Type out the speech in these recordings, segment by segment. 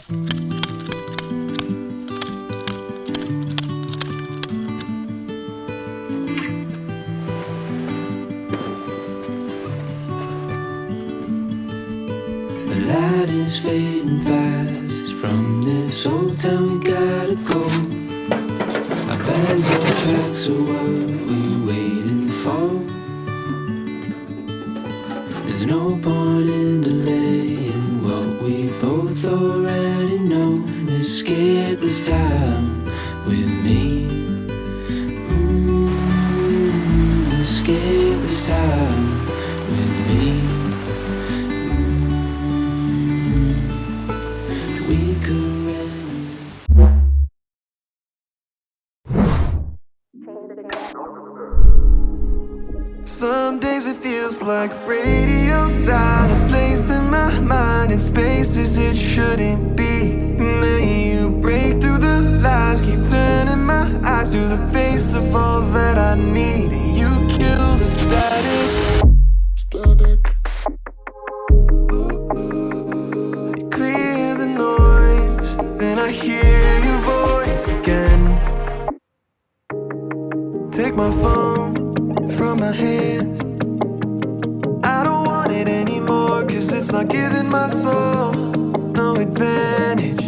The light is fading fast. From this old town we gotta go. Our bags are packed, so what we waiting for? There's no point in delaying what we both already know. Escape this time with me. Escape this time with me. We could Some days it feels like radio silence, placing my mind in spaces it shouldn't be. And then you break through the lies, keep turning my eyes to the face of all that I need. And you kill the static. Clear the noise, then I hear your voice again. Take my phone from my hands. I don't want it anymore, cause it's not giving my soul no advantage.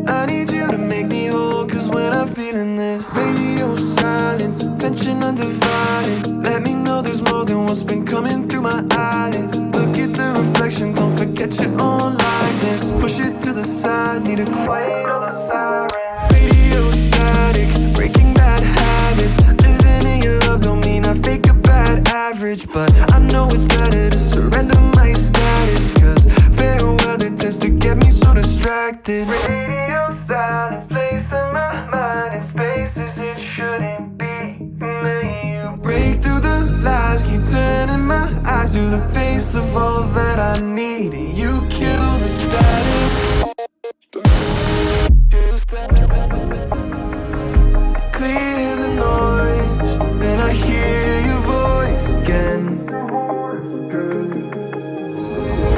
I need you to make me whole, cause when I'm feeling this radio silence, attention undivided. Let me know there's more than what's been coming through my eyelids. Look at the reflection, don't forget your own likeness. Push it to the side, need a quiet on the sirens. Radio static, breaking bad habits. Living in your love don't mean I fake a bad average, but I know it's better to surrender my status, cause fair weather tends to get me so distracted. Radio silence, placing my mind in spaces it shouldn't be. And then you break through the lies, keep turning my eyes to the face of all that I need. And you kill the static. Clear the noise, then I hear your voice again.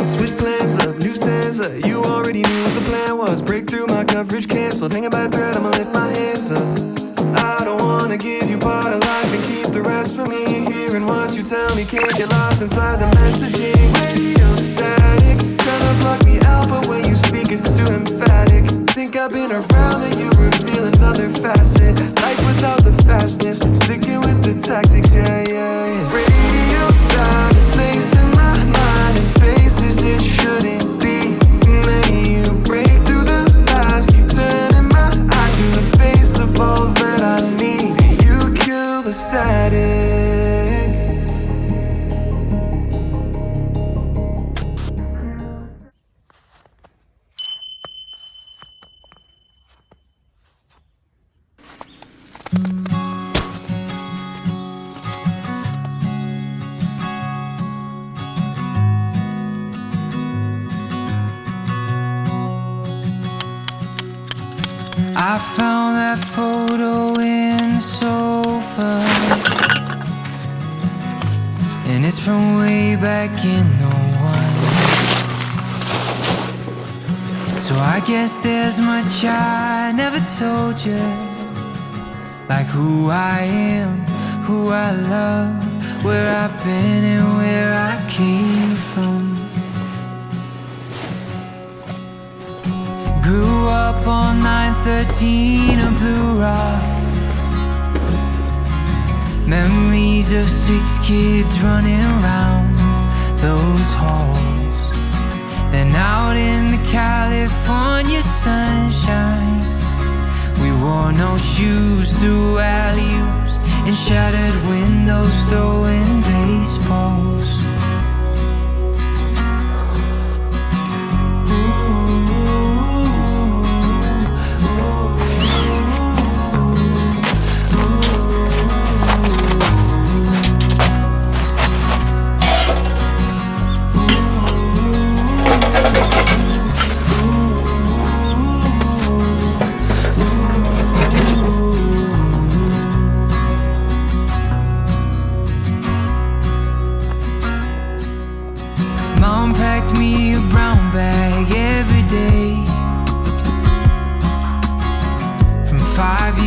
Switch plans up, new stanza. You already knew what the plan was. Break through my coverage canceled. Hanging by a thread, I'ma lift my hands up. I don't wanna give you part of life and keep the rest for me. Hearing what you tell me can't get lost inside the messaging. Radio static, trying to block me out, but when you speak it's too emphatic. Think I've been around and you reveal another facet. Life without the fastness, sticking with the tactics, yeah, yeah, yeah. Radio silence, placing my mind in spaces it shouldn't be. And then you break through the lies, keep turning my eyes to the face of all that I need. You kill the static. I found that photo in the sofa, and it's from way back in '01. So I guess there's much I never told you, like who I am, who I love, where I've been and where I came from. Grew up on 913 of Blue Rock. Memories of 6 kids running around those halls. Then out in the California sunshine, we wore no shoes through alley-oops and shattered windows throwing baseballs.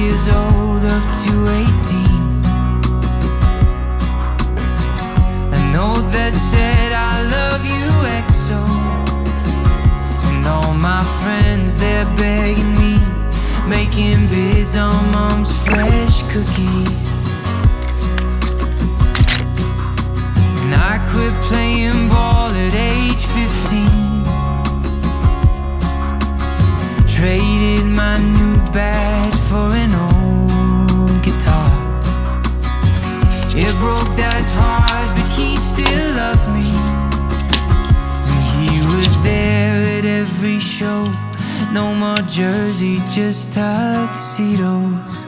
years old up to 18. A note that said I love you XO. And all my friends, they're begging me, making bids on mom's fresh cookies. And I quit playing ball at age 15. Traded my new bat for an old guitar. It broke Dad's heart, but he still loved me. And he was there at every show. No more jersey, just tuxedos.